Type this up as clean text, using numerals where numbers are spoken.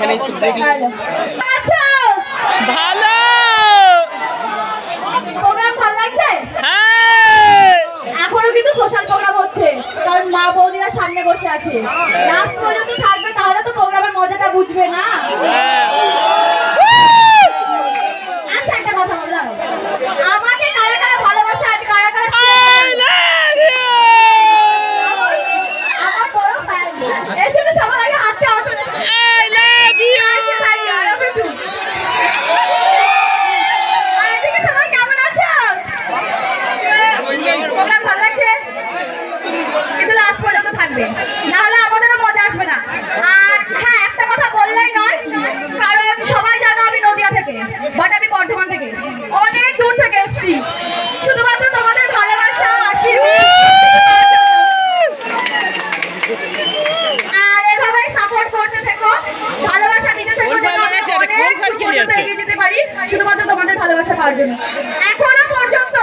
মানে আচ্ছা ভালো প্রোগ্রাম ভালো লাগছে। হ্যাঁ এখনো কিন্তু সোশ্যাল প্রোগ্রাম হচ্ছে, কারণ মা বৌদিরা সামনে বসে আছে। লাস্ট পর্যন্ত থাকবে, তাহলে তো প্রোগ্রামের মজাটা বুঝবে না। আচ্ছা একটা কথা বলো, দাঁড়াও। আমাকে কারা কারা ভালোবাসে আর কারা কারা আমার বড় ফ্যান, এই জন্য সবার আগে হাতটা ওঠানো। I love you আর এদিকে সবাই কেমন আছো? প্রোগ্রাম ভালো লাগছে, কিন্তু লাস্ট পর্যন্ত থাকবে, নাহলে আমাদেরও মজা আসবে না। আর হ্যাঁ একটা কথা বললেই নয়, কারণ সবাই জানো আমি নদিয়া থেকে, বাট আমি বর্ধমান থেকে, অনেক দূর থেকে এসেছি শুধুমাত্র তোমাদের ভালোবাসা আশীর্বাদ। আর এভাবেই সাপোর্ট করতে থেকো, ভালোবাসা দিতে থেকো, যেন আমরা অনেক দূর পর্যন্ত এগিয়ে যেতে পারি শুধুমাত্র তোমাদের ভালোবাসা পাওয়ার জন্য। এখনো পর্যন্ত